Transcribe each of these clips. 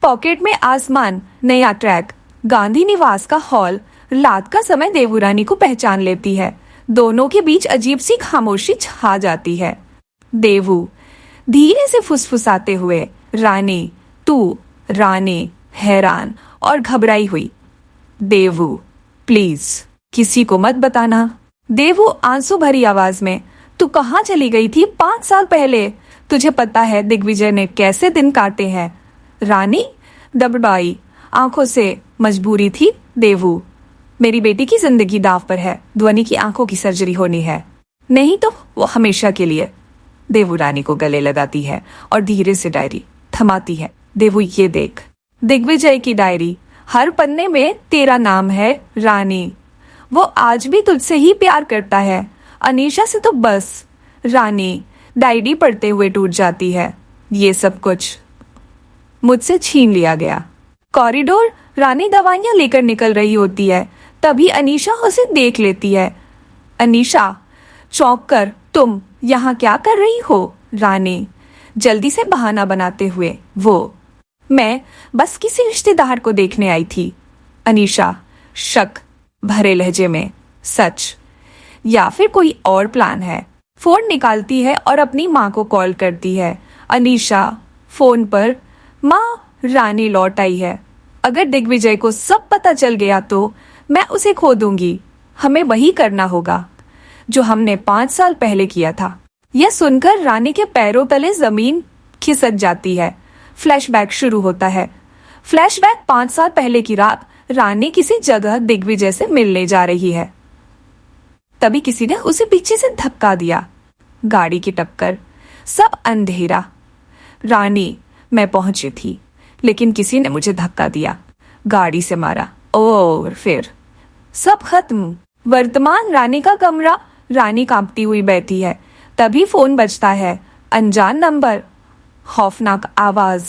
Pocket में आसमान, नया ट्रैक, गांधी निवास का हॉल। रात का समय देवुरानी को पहचान लेती है। दोनों के बीच अजीब सी खामोशी छा जाती है। देवू धीरे से फुसफुसाते हुए, रानी तू। रानी हैरान और घबराई हुई, देवू प्लीज किसी को मत बताना। देवू आंसू भरी आवाज में, तू कहाँ चली गई थी 5 साल पहले? तुझे पता है दिग्विजय ने कैसे दिन काटे हैं? रानी दबड़ाई आंखों से, मजबूरी थी देवू। मेरी बेटी की जिंदगी दांव पर है। ध्वनि की आंखों की सर्जरी होनी है, नहीं तो वो हमेशा के लिए। देवू रानी को गले लगाती है और धीरे से डायरी थमाती है। देवू ये देख, दिग्विजय की डायरी, हर पन्ने में तेरा नाम है रानी। वो आज भी तुझसे ही प्यार करता है, अनीशा से तो बस। रानी डायरी पढ़ते हुए टूट जाती है। ये सब कुछ मुझसे छीन लिया गया। कॉरिडोर, रानी दवाइयां लेकर निकल रही होती है, तभी अनीशा उसे देख लेती है। अनीशा चौंक कर, तुम यहाँ क्या कर रही हो? रानी जल्दी से बहाना बनाते हुए, वो मैं बस किसी रिश्तेदार को देखने आई थी। अनीशा शक भरे लहजे में, सच या फिर कोई और प्लान है? फोन निकालती है और अपनी माँ को कॉल करती है। अनीशा फोन पर, माँ रानी लौट आई है। अगर दिग्विजय को सब पता चल गया तो मैं उसे खो दूंगी। हमें वही करना होगा जो हमने 5 साल पहले किया था। यह सुनकर रानी के पैरों तले जमीन खिसक जाती है। फ्लैशबैक शुरू होता है। फ्लैशबैक 5 साल पहले की रात, रानी किसी जगह दिग्विजय से मिलने जा रही है। तभी किसी ने उसे पीछे से धक्का दिया। गाड़ी की टक्कर, सब अंधेरा। रानी मैं पहुंची थी, लेकिन किसी ने मुझे धक्का दिया, गाड़ी से मारा और फिर सब खत्म। वर्तमान रानी का कमरा। रानी कांपती हुई बैठी है। तभी फोन बजता है। अनजान नंबर, खौफनाक आवाज।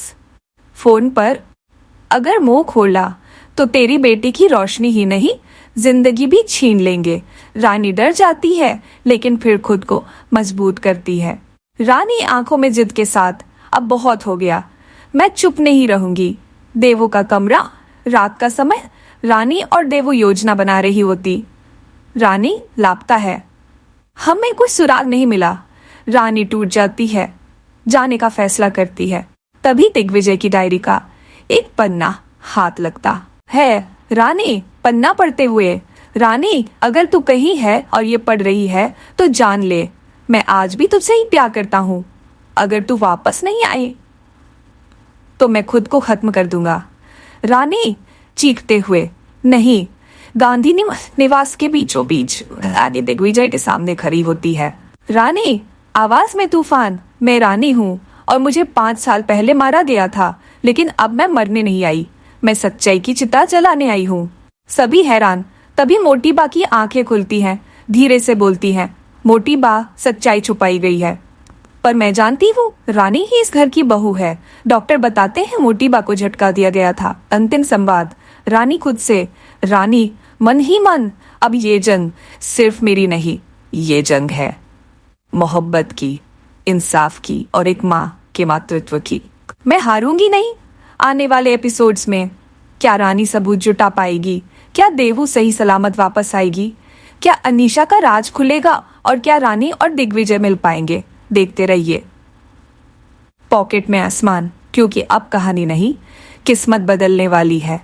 फोन पर, अगर मुंह खोला तो तेरी बेटी की रोशनी ही नहीं, जिंदगी भी छीन लेंगे। रानी डर जाती है, लेकिन फिर खुद को मजबूत करती है। रानी आंखों में जिद के साथ, अब बहुत हो गया, मैं चुप नहीं रहूंगी। देवू का कमरा, रात का समय। रानी और देवू योजना बना रही होती। रानी लापता है, हमें कोई सुराग नहीं मिला। रानी टूट जाती है, जाने का फैसला करती है। तभी दिग्विजय की डायरी का एक पन्ना हाथ लगता है। रानी पन्ना पढ़ते हुए, रानी अगर तू कहीं है और ये पढ़ रही है तो जान ले, मैं आज भी तुझसे ही प्यार करता हूँ। अगर तू वापस नहीं आई तो मैं खुद को खत्म कर दूंगा। रानी चीखते हुए, नहीं। गांधी निवास के बीचों बीच रानी दिग्विजय के सामने खड़ी होती है। रानी आवाज में तूफान, मैं रानी हूँ और मुझे 5 साल पहले मारा गया था, लेकिन अब मैं मरने नहीं आई, मैं सच्चाई की चिता जलाने आई हूँ। सभी हैरान। तभी मोटी बा की आंखें खुलती हैं, धीरे से बोलती हैं, मोटी बा सच्चाई छुपाई गई है, पर मैं जानती हूँ रानी ही इस घर की बहू है। डॉक्टर बताते हैं मोटी बा को झटका दिया गया था। अंतिम संवाद, रानी खुद से, रानी मन ही मन, अब ये जंग सिर्फ मेरी नहीं, ये जंग है मोहब्बत की, इंसाफ की और एक माँ के मातृत्व की। मैं हारूंगी नहीं। आने वाले एपिसोड्स में क्या रानी सबूत जुटा पाएगी? क्या देवू सही सलामत वापस आएगी? क्या अनीशा का राज खुलेगा? और क्या रानी और दिग्विजय मिल पाएंगे? देखते रहिए पॉकेट में आसमान, क्योंकि अब कहानी नहीं, किस्मत बदलने वाली है।